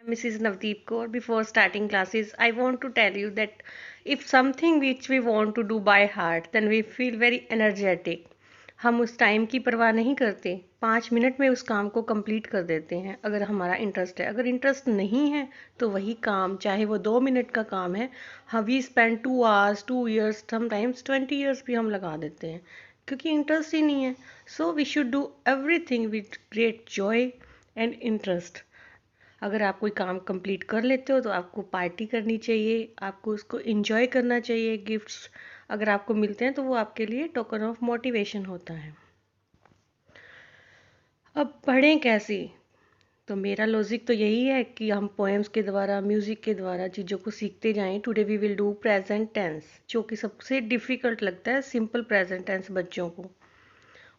Mrs. Navdeep Kaur. Before starting classes, I want to tell you that if something which we want to do by heart, then we feel very energetic. हम उस time की परवाह नहीं करते, 5 minute में उस काम को कंप्लीट कर देते हैं अगर हमारा इंटरेस्ट है। अगर इंटरेस्ट नहीं है तो वही काम, चाहे वो 2 मिनट का काम है, हाँ we spend 2 hours, 2 years, sometimes 20 years भी हम लगा देते हैं क्योंकि इंटरेस्ट ही नहीं है। So we should do everything with great joy and interest. अगर आप कोई काम कंप्लीट कर लेते हो तो आपको पार्टी करनी चाहिए, आपको उसको एंजॉय करना चाहिए। गिफ्ट्स अगर आपको मिलते हैं तो वो आपके लिए टोकन ऑफ मोटिवेशन होता है। अब पढ़ें कैसे? तो मेरा लॉजिक तो यही है कि हम पोएम्स के द्वारा, म्यूजिक के द्वारा चीज़ों को सीखते जाएं। Today we will do present tense, जो कि सबसे डिफिकल्ट लगता है सिंपल प्रेजेंट टेंस बच्चों को,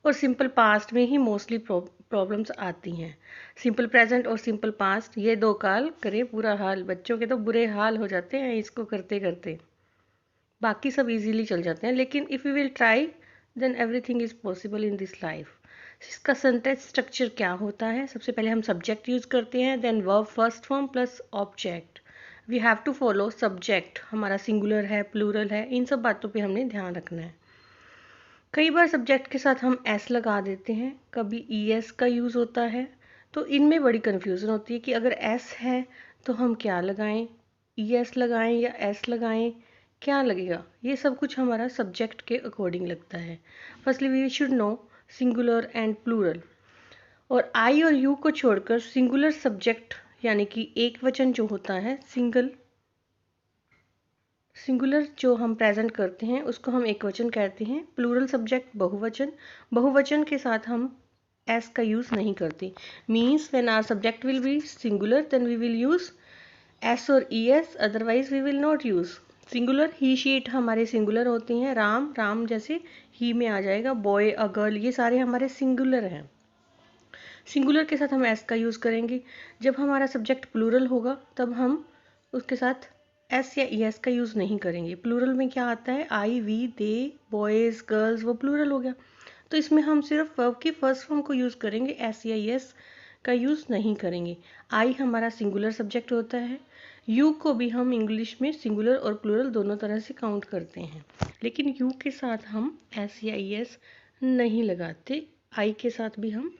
और सिंपल पास्ट में ही मोस्टली प्रॉब्लम्स आती हैं। सिंपल प्रेजेंट और सिंपल पास्ट, ये दो काल करे बुरा हाल, बच्चों के तो बुरे हाल हो जाते हैं इसको करते करते। बाकी सब इजीली चल जाते हैं, लेकिन if you will try then everything is possible in this life. इसका सेंटेंस स्ट्रक्चर क्या होता है? सबसे पहले हम सब्जेक्ट यूज़ करते हैं, then verb first form plus object. We have to follow subject हमारा सिंगुलर है, प्लूरल है, इन सब बातों पे हमने ध्यान रखना है। कई बार सब्जेक्ट के साथ हम एस लगा देते हैं, कभी ई एस का यूज़ होता है, तो इनमें बड़ी कन्फ्यूज़न होती है कि अगर एस है तो हम क्या लगाएं, ई एस लगाएं या एस लगाएं, क्या लगेगा। ये सब कुछ हमारा सब्जेक्ट के अकॉर्डिंग लगता है। Firstly we should know singular and plural. और आई और यू को छोड़कर सिंगुलर सब्जेक्ट यानी कि एक वचन जो होता है, सिंगुलर जो हम प्रेजेंट करते हैं उसको हम एक वचन कहते हैं। प्लूरल सब्जेक्ट बहुवचन, बहुवचन के साथ हम एस का यूज़ नहीं करते। Means when our subject will be singular then we will use S और E S, otherwise we will not use. Singular he she it हमारे सिंगुलर होते हैं। राम, राम जैसे ही में आ जाएगा। बॉय, अ गर्ल, ये सारे हमारे सिंगुलर हैं। सिंगुलर के साथ हम एस का यूज़ करेंगे। जब हमारा सब्जेक्ट प्लूरल होगा तब हम उसके साथ एस या ई एस का यूज़ नहीं करेंगे। प्लूरल में क्या आता है? आई, वी, दे, बॉयज़, गर्ल्स, वो प्लूरल हो गया। तो इसमें हम सिर्फ वर्ब की फर्स्ट फॉर्म को यूज़ करेंगे, एस या ई एस का यूज़ नहीं करेंगे। आई हमारा सिंगुलर सब्जेक्ट होता है। यू को भी हम इंग्लिश में सिंगुलर और प्लूरल दोनों तरह से काउंट करते हैं, लेकिन यू के साथ हम एस या ई एस नहीं लगाते। आई के साथ भी हम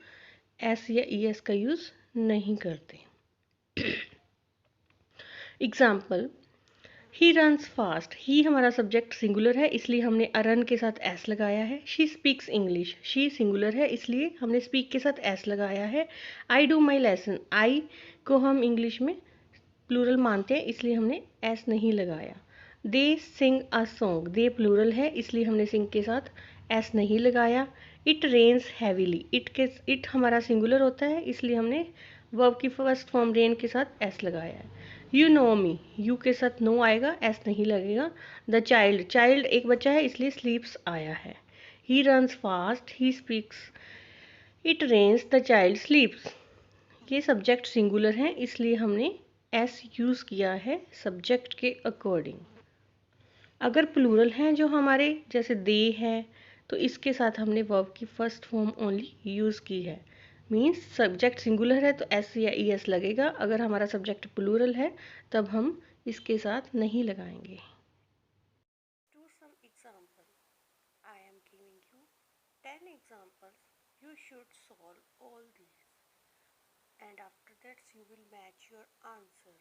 एस या ई एस का यूज़ नहीं करते। Example, he runs fast. He हमारा सब्जेक्ट सिंगुलर है इसलिए हमने रन के साथ एस लगाया है। She speaks English, she singular है इसलिए हमने स्पीक के साथ एस लगाया है। आई डू माई लेसन, आई को हम इंग्लिश में प्लूरल मानते हैं इसलिए हमने एस नहीं लगाया। दे सिंग अ सॉन्ग, दे प्लूरल है इसलिए हमने सिंग के साथ एस नहीं लगाया। इट रेन्स हैवीली, इट हमारा सिंगुलर होता है इसलिए हमने वर्ब की फर्स्ट फॉर्म रेन के साथ एस लगाया है। यू नो मी, यू के साथ नो आएगा, एस नहीं लगेगा। द चाइल्ड, चाइल्ड एक बच्चा है इसलिए स्लीप्स आया है। He runs fast, he speaks, it rains, the child sleeps. ये सब्जेक्ट सिंगुलर है इसलिए हमने एस यूज़ किया है सब्जेक्ट के अकॉर्डिंग। अगर प्लूरल हैं जो हमारे, जैसे दे है, तो इसके साथ हमने वर्ब की फर्स्ट फॉर्म ओनली यूज़ की है। मीन्स सब्जेक्ट सिंगुलर है तो एस या ई एस लगेगा। अगर हमारा सब्जेक्ट प्लूरल है तब हम इसके साथ नहीं लगाएंगे। To some example, I am giving you 10 examples. You should solve all these and after that you will match your answer.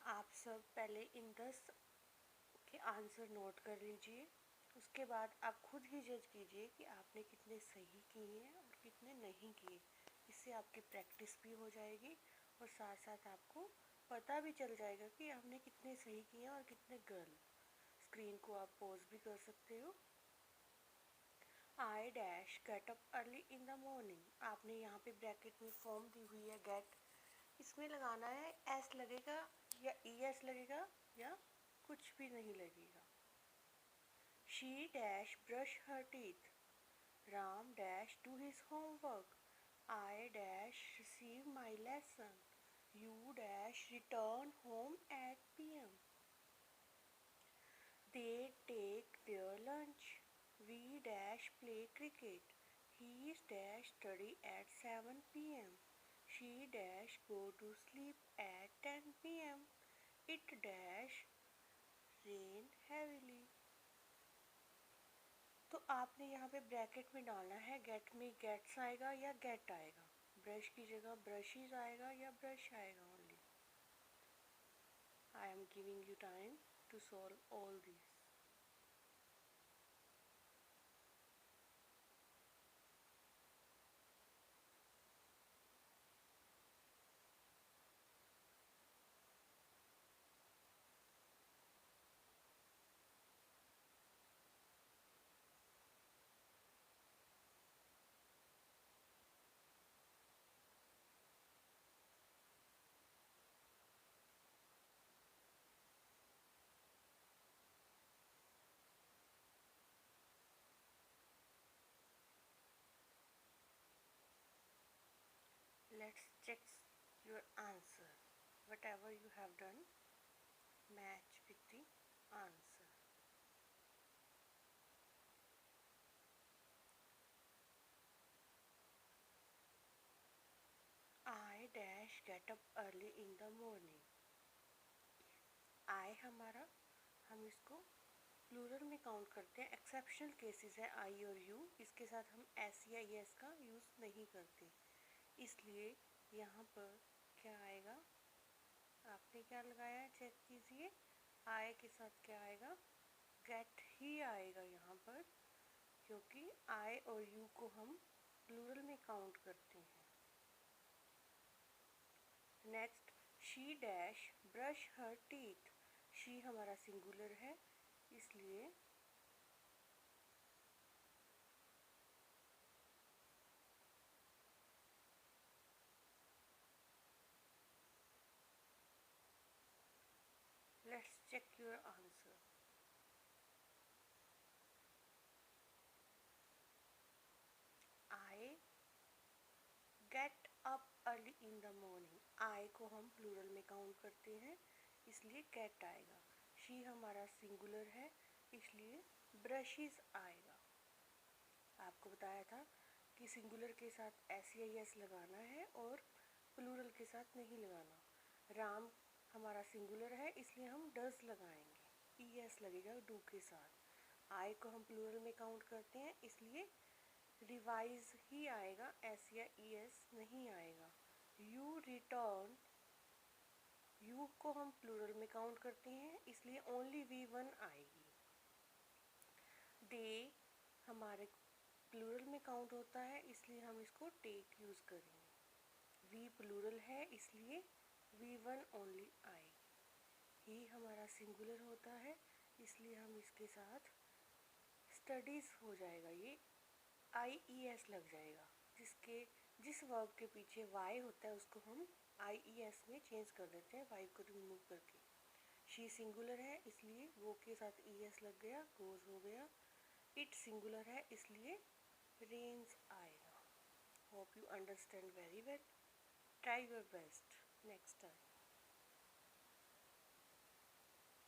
आप सब पहले इन 10 के आंसर नोट कर लीजिए। उसके बाद आप खुद ही जज कीजिए कि आपने कितने सही किए हैं और कितने नहीं किए। इससे आपकी प्रैक्टिस भी हो जाएगी और साथ साथ आपको पता भी चल जाएगा कि आपने कितने सही किए और कितने गलत। स्क्रीन को आप पॉज भी कर सकते हो। I dash gate up early in the morning, आपने यहाँ पे ब्रैकेट में फॉर्म दी हुई है गेट, इसमें लगाना है एस लगेगा या ई एस लगेगा या कुछ भी नहीं लगेगा। She dash brush her teeth, Ram dash do his homework, I dash receive my lesson, you dash return home at PM, they take their lunch, we dash play cricket, he dash study at 7 PM, she dash go to sleep at 10 p.m. It dash rain heavily. तो आपने यहाँ पे bracket में डालना है gate में gets आएगा या गेट आएगा, ब्रश की जगह ब्रशीज आएगा या ब्रश आएगा only. I am giving you time to solve all this. Let's check your answer. Whatever you have done, match with the answer. I dash get up early in the morning. I हमारा हम इसको plural में count करते हैं. Exceptional cases है आई और you, इसके साथ हम एस या एस का यूज़ नहीं करते. इसलिए यहाँ पर क्या आएगा, आपने क्या लगाया है चेक कीजिए. आई के साथ क्या आएगा, गेट ही आएगा यहाँ पर, क्योंकि आई और यू को हम प्लूरल में काउंट करते हैं. Next, she dash brush her teeth. She हमारा सिंगुलर है, इसलिए let's check your answer. I get up early in the morning. I को हम प्लूरल में काउंट करते हैं, इसलिए गेट आएगा. शी हमारा सिंगुलर है, इसलिए ब्रशेस आएगा. आपको बताया था कि सिंगुलर के साथ एस या एस लगाना है और प्लूरल के साथ नहीं लगाना. राम हमारा सिंगुलर है, इसलिए हम डज लगाएंगे. ई एस लगेगा डू के साथ. आई को हम प्लूरल में काउंट करते हैं, इसलिए रिवाइज ही आएगा, एस या ई एस नहीं आएगा. यू रिटर्न, यू को हम प्लूरल में काउंट करते हैं, इसलिए ओनली वी वन आएगी. दे हमारे प्लूरल में काउंट होता है, इसलिए हम इसको टेक यूज़ करेंगे. वी प्लूरल है, इसलिए वी वन ओनली आएगी. ही हमारा सिंगुलर होता है, इसलिए हम इसके साथ स्टडीज़ हो जाएगा, ये आई ई एस लग जाएगा. जिस वर्ब के पीछे वाई होता है उसको हम आई ई एस में चेंज कर देते हैं, वाई को रिमूव करके. शी सिंगुलर है, इसलिए वो के साथ ई एस लग गया, गोज हो गया. इट सिंगुलर है, इसलिए रेन्स आएगा. Hope you understand very well. Try your best next time.